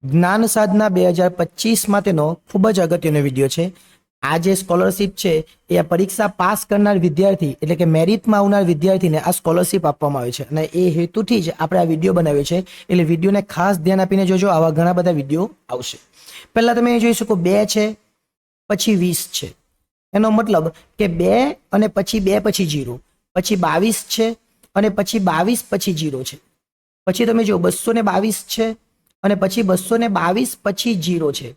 જ્ઞાન સાધના 2025 માટેનો ખૂબ જ અગત્યનો વિડીયો છે. આ જે સ્કોલરશિપ છે એ આ પરીક્ષા પાસ કરનાર વિદ્યાર્થી એટલે કે મેરિટમાં આવનાર વિદ્યાર્થીને આ સ્કોલરશિપ આપવામાં આવે છે અને એ હેતુથી જ આપણે આ વિડીયો બનાવ્યો છે. એટલે વિડીયોને ખાસ ધ્યાન આપીને જોજો, આવા ઘણા બધા વિડીયો આવશે. પહેલા તમે જોઈ શકો 2 છે પછી 20 છે. એનો મતલબ કે 2 અને પછી 2 પછી 0, પછી 22 છે અને પછી 22 પછી 0 છે. પછી તમે જો 222 છે અને પછી 222 પછી 0 છે.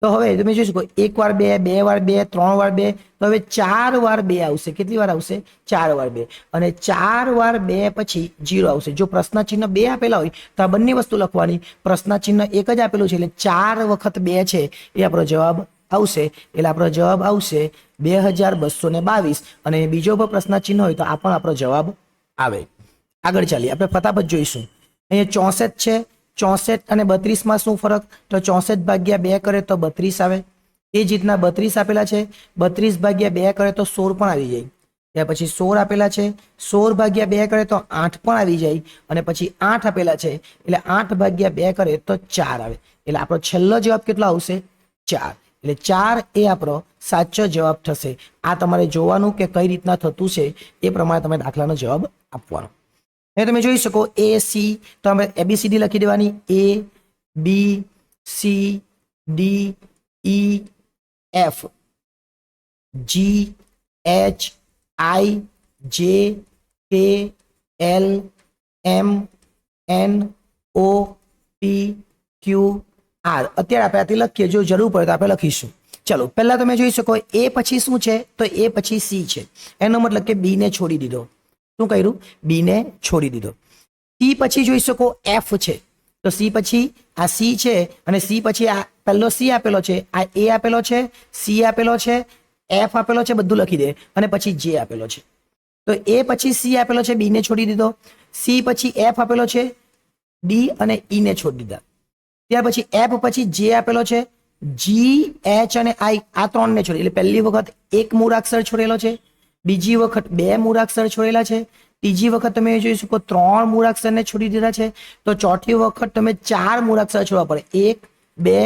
તો હવે તમે જોઈ શકો 1 વાર 2, 2 વાર 2, 3 વાર 2, તો હવે 4 વાર 2 આવશે. કેટલી વાર આવશે? 4 વાર 2. અને 4 વાર 2 પછી 0 આવશે. જો પ્રશ્ન ચિહ્ન 2 આપેલા હોય તો આ બંને વસ્તુ લખવાની. પ્રશ્ન ચિહ્ન 1 જ આપેલું છે એટલે 4 વખત 2 છે એ આપણો જવાબ આવશે. એટલે આપણો જવાબ આવશે 2222. અને બીજો પણ પ્રશ્ન ચિહ્ન હોય તો આ પણ આપણો જવાબ આવે. આગળ ચાલીએ, આપણે ફટાફટ જોઈશું. અહીંયા 64 છે. 64 અને 32 માં શું ફરક? તો 64 ભાગ્યા 2 કરે તો 32 આવે. એ જ રીતના 32 આપેલા છે, 32 ભાગ્યા 2 કરે તો 16 પણ આવી જાય. ત્યાર પછી 16 આપેલા છે, 16 ભાગ્યા 2 કરે તો 8 પણ આવી જાય. અને પછી 8 આપેલા છે એટલે 8 ભાગ્યા 2 કરે તો 4 આવે. એટલે આપણો છેલ્લો જવાબ કેટલો આવશે? 4. એટલે 4 એ આપણો સાચો જવાબ થશે. આ તમારે જોવાનું કે કઈ રીતના થતું છે એ પ્રમાણે તમે દાખલાનો જવાબ આપવાનો. તમે જોઈ શકો A C, તો આપણે ABCD લખી દેવાની. A B C D E F G H I J K L M N O P Q R. અત્યારે આપણે આથી લખીએ, જો જરૂર પડે તો આપણે લખીશું. ચલો, પહેલા તમે જોઈ શકો A પછી શું છે? તો A પછી C છે. એનો મતલબ કે B ને છોડી દીધો. શું કર્યું? B ને છોડી દીધો. C પછી જોઈ શકો F છે, તો C પછી આ C છે અને C પછી આ પહેલો C આપેલો છે, આ A આપેલો છે, C આપેલો છે, F આપેલો છે, બધું લખી દે. અને પછી J આપેલો છે. તો A પછી C આપેલો છે, B ને છોડી દીધો. C પછી F આપેલો છે, D અને E ને છોડી દીધા. ત્યાર પછી F પછી J આપેલો છે, G H અને I આ 3 ને છોડી. એટલે પહેલી વખત એક મૂળાક્ષર છોડેલો છે, બીજી વખત 2 મૂળાક્ષર છોડેલા છે, ત્રીજી વખત તમે જોઈ શકો 3 મૂળાક્ષરને છોડી દીધા છે. તો ચોથી વખત તમે 4 મૂળાક્ષર છોડવા પડે. 1 2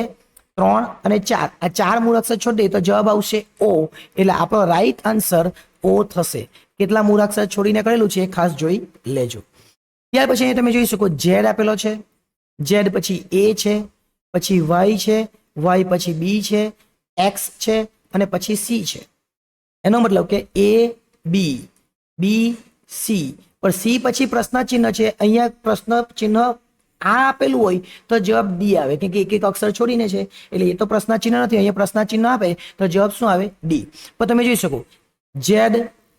3 અને 4. આ 4 મૂળાક્ષર છોડી દે તો જવાબ આવશે O. એટલે આપણો રાઈટ આન્સર O થશે. કેટલા મૂળાક્ષર છોડીને કરેલું છે એ ખાસ જોઈ લેજો. ત્યાર પછી અહીં તમે જોઈ શકો Z આપેલો છે, Z પછી A છે, પછી Y છે, Y પછી B છે, X છે અને પછી C છે. એનો મતલબ કે A B B C, પણ C પછી પ્રશ્ન ચિહ્ન છે. અહીંયા પ્રશ્ન ચિહ્ન આ આપેલું હોય તો જવાબ D આવે, કેમ કે એક એક અક્ષર છોડીને છે એટલે એ તો પ્રશ્ન ચિહ્ન નથી. અહીંયા પ્રશ્ન ચિહ્ન આપે તો જવાબ શું આવે? D. પણ તમે જોઈ શકો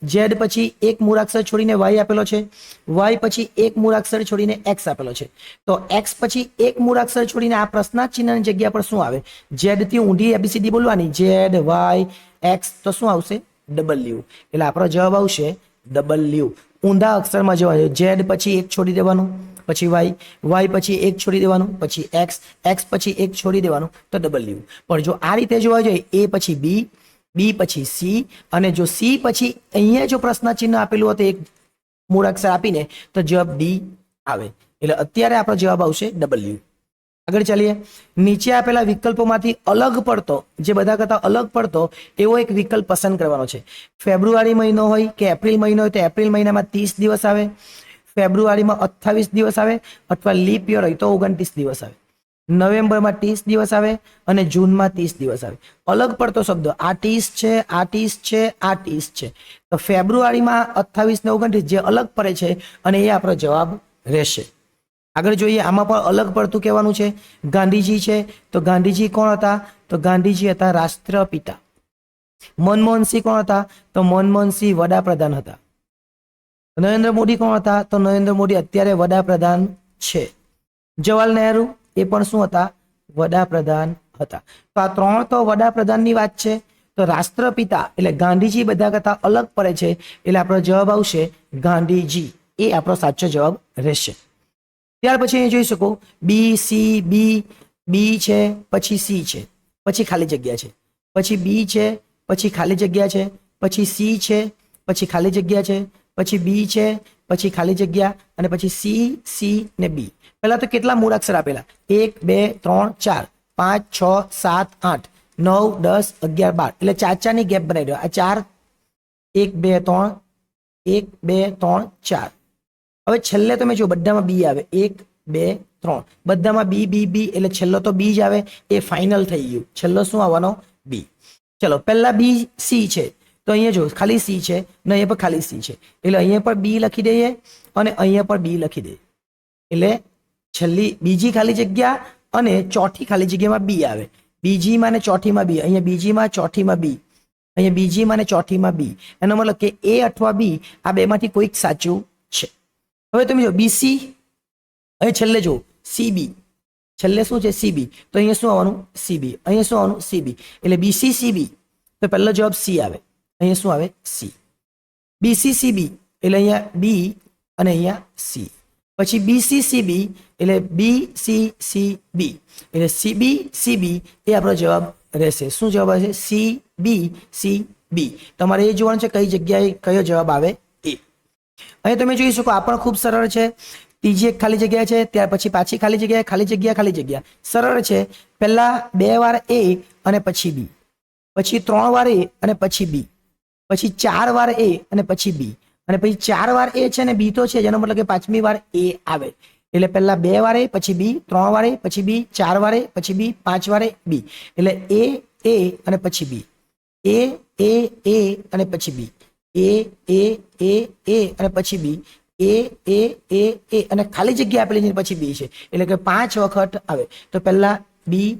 Z પછી એક મૂળાક્ષર છોડીને Y આપેલો છે, Y પછી એક મૂળાક્ષર છોડીને X આપેલો છે. તો X પછી એક મૂળાક્ષર છોડીને આ પ્રશ્ન ચિહ્નની જગ્યા પર શું આવે? Z થી ઊંધી ABCD બોલવાની, Z Y X, તો શું આવશે? W. એટલે આપણો જવાબ આવશે W. ઊંધા અક્ષરમાં જવાનું. Z પછી એક છોડી દેવાનું, પછી Y પછી એક છોડી દેવાનું, પછી X પછી એક છોડી દેવાનું, તો W. પણ જો આ રીતે જોવા જોઈએ, A પછી B પછી C, અને જો C પછી અહીંયા જો પ્રશ્ન ચિહ્ન આપેલું હતું એક મૂળાક્ષર આપીને તો જવાબ D આવે. એટલે અત્યારે આપણો જવાબ આવશે W. આગળ ચાલીએ. નીચે આપેલા વિકલ્પોમાંથી અલગ પડતો, જે બધા કરતા અલગ પડતો એવો એક વિકલ્પ પસંદ કરવાનો છે. ફેબ્રુઆરી મહિનો હોય કે એપ્રિલ મહિનો હોય તો એપ્રિલ મહિનામાં 30 દિવસ આવે, ફેબ્રુઆરીમાં 28 દિવસ આવે, અથવા લીપ યર હોય તો 29 દિવસ આવે, નવેમ્બરમાં 30 દિવસ આવે અને જૂનમાં 30 દિવસ આવે. અલગ પડતો શબ્દ આ 30 છે, આ 30 છે, આ 30 છે. તો ફેબ્રુઆરીમાં 28 ને 29 જે અલગ પડે છે અને એ આપણો જવાબ રહેશે. આગળ જોઈએ, આમાં પણ અલગ પડતું કહેવાનું છે. ગાંધીજી છે, તો ગાંધીજી કોણ હતા? તો ગાંધીજી હતા રાષ્ટ્રપિતા. મનમોહનસિંહ કોણ હતા? તો મનમોહનસિંહ વડાપ્રધાન હતા. નરેન્દ્ર મોદી કોણ હતા? તો નરેન્દ્ર મોદી અત્યારે વડાપ્રધાન છે. જવાહરલાલ નહેરુ એ પણ શું હતા? વડાપ્રધાન હતા. તો આ 3 તો વડાપ્રધાનની વાત છે. તો રાષ્ટ્રપિતા એટલે ગાંધીજી બધા કરતા અલગ પડે છે એટલે આપણો જવાબ આવશે ગાંધીજી. એ આપણો સાચો જવાબ રહેશે. ત્યાર પછી અહીં જોઈ શકો B છે, પછી C છે, પછી ખાલી જગ્યા છે, પછી B છે, પછી ખાલી જગ્યા છે, પછી C છે, પછી ખાલી જગ્યા છે, પછી B છે, પછી ખાલી જગ્યા અને પછી સી સી ને બી. પહેલા તો કેટલા મૂળાક્ષર આપેલા? 1 2 3 4 5 6 7 8 9 10 11 12, એટલે ચાર ચારની ગેપ બનાવી દો. આ 4 1 2 3 1 2 3 4. હવે છેલ્લે તમે જો બધામાં બી આવે 1 2 3, બધામાં બી બી બી, એટલે છેલ્લો તો બી જ આવે. એ ફાઇનલ થઈ ગયું. છેલ્લો શું આવવાનો? બી. ચલો પહેલા બી સી છે તો અહીંયા જો ખાલી સી છે ને અહીંયા પર ખાલી સી છે, એટલે અહીંયા પર બી લખી દઈએ અને અહીંયા પર બી લખી દઈએ. એટલે છેલ્લી બીજી ખાલી જગ્યા અને ચોથી ખાલી જગ્યામાં બી આવે. બીજીમાં ને ચોથીમાં બી, અહીંયા બીજીમાં ચોથીમાં બી, અહીંયા બીજીમાં ને ચોથીમાં બી. એનો મતલબ કે એ અથવા બી આ બેમાંથી કોઈક સાચું છે. હવે તમે જો બીસી, અહીં છેલ્લે જો સીબી, છેલ્લે શું છે? સીબી. તો અહીંયા શું આવવાનું? સીબી. અહીંયા શું આવવાનું? સીબી. એટલે બીસી સીબી, તો પહેલો જવાબ સી આવે. અહીંયા શું આવે? સી. બીસી સીબી એટલે અહીંયા બી અને અહીંયા સી. પછી બીસી સીબી એટલે બી સી સી બી, એટલે સીબી સીબી એ આપણો જવાબ રહેશે. શું જવાબ આવશે? C B C B. તમારે એ જોવાનું છે કઈ જગ્યાએ કયો જવાબ આવે એ. અહીં તમે જોઈ શકો આ પણ ખૂબ સરળ છે. ત્રીજી એક ખાલી જગ્યા છે, ત્યાર પછી પાછી ખાલી જગ્યા, ખાલી જગ્યા, ખાલી જગ્યા. સરળ છે. પહેલા 2 વાર એ અને પછી બી, પછી 3 વાર એ અને પછી બી, પછી 4 વાર એ અને પછી બી, અને પછી 4 વાર એ છે ને બી તો છે, જેનો મતલબ કે પાંચમી વાર એ આવે. એટલે પહેલા 2 વાર એ પછી બી, 3 વાર એ પછી બી, 4 વાર એ પછી બી, 5 વાર એ બી. એટલે એ અને પછી બી, એ અને પછી બી, એ અને પછી બી, એ અને ખાલી જગ્યા આપેલી છે પછી બી છે, એટલે કે 5 વખત આવે. તો પહેલા બી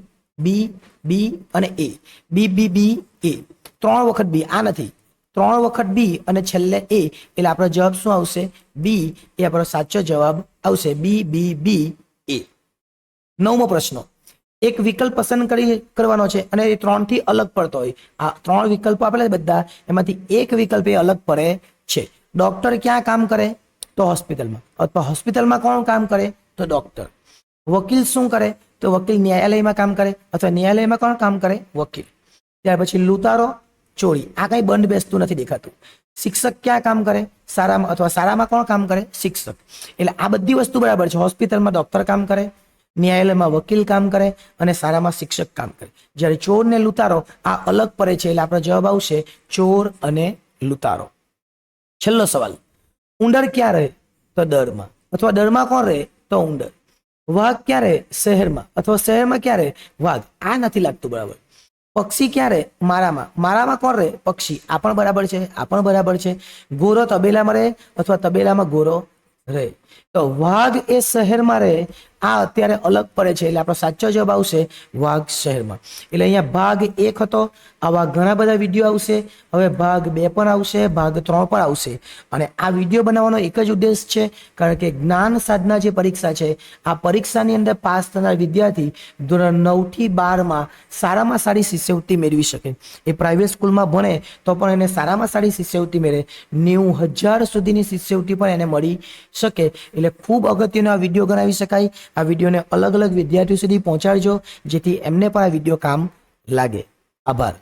બી બી અને એ, બી બી બી એ, 3 વખત બી, આ નથી, 3 વખત બી અને છેલ્લે એ, એટલે આપણો જવાબ શું આવશે? બી એ આપણો સાચો જવાબ આવશે. બી બી બી એ. 9મો પ્રશ્ન. એક વિકલ્પ પસંદ કરવાનો છે અને એ 3 થી અલગ પડતો હોય. આ 3 વિકલ્પો આપેલા બધા, એમાંથી એક વિકલ્પ એ અલગ પડે છે. ડોક્ટર ક્યાં કામ કરે? તો હોસ્પિટલમાં. અથવા હોસ્પિટલમાં કોણ કામ કરે? તો ડોક્ટર. વકીલ શું કરે? તો વકીલ ન્યાયાલયમાં કામ કરે, અથવા ન્યાયાલયમાં કોણ કામ કરે? વકીલ. ત્યાર પછી લૂંટારો, ચોરી. આ કઈ બંધ બેસતું નથી દેખાતું. શિક્ષક ક્યાં કામ કરે? શાળામાં. અથવા શાળામાં કોણ કામ કરે? શિક્ષક. એટલે આ બધી વસ્તુ બરાબર છે. હોસ્પિટલમાં ડોક્ટર કામ કરે, ન્યાયાલયમાં વકીલ કામ કરે અને શાળામાં શિક્ષક કામ કરે. જ્યારે ચોર ને લૂંટારો આ અલગ પડે છે, એટલે આપણો જવાબ આવશે ચોર અને લૂંટારો. છેલ્લો સવાલ. ઉંદર ક્યાં રહે? તો દરમાં. અથવા દરમાં કોણ રહે? તો ઉંદર. વાઘ ક્યાં રહે? શહેરમાં. અથવા શહેરમાં ક્યાં રહે? વાઘ. આ નથી લાગતું બરાબર. પક્ષી ક્યાં રહે? મારામાં. મારામાં કોણ રહે? પક્ષી. આ પણ બરાબર છે, આ પણ બરાબર છે. ગોરો તબેલામાં રહે, અથવા તબેલામાં ગોરો રહે. તો વાઘ એ શહેરમાં રહે, આ અત્યારે અલગ પડે છે, એટલે આપણો સાચો જવાબ આવશે વાઘ શહેરમાં. એટલે અહીંયા ભાગ 1 હતો. આવા ઘણા બધા વિડીયો આવશે. હવે ભાગ 2 પણ આવશે, ભાગ 3 પણ આવશે. અને આ વિડીયો બનાવવાનો એક જ ઉદ્દેશ છે, કારણ કે જ્ઞાન સાધના જે પરીક્ષા છે, આ પરીક્ષાની અંદર પાસ થનાર વિદ્યાર્થી ધોરણ 9 થી 12માં સારામાં સારી શિષ્યવૃત્તિ મેળવી શકે. એ પ્રાઇવેટ સ્કૂલમાં ભણે તો પણ એને સારામાં સારી શિષ્યવૃત્તિ મળે. 90,000 સુધીની શિષ્યવૃત્તિ પણ એને મળી શકે. એટલે ખૂબ અગત્યનો આ વિડીયો ગણાવી શકાય. આ વિડીયોને અલગ અલગ વિદ્યાર્થીઓ સુધી પહોંચાડજો, જેથી એમને પણ આ વિડીયો કામ લાગે. આભાર.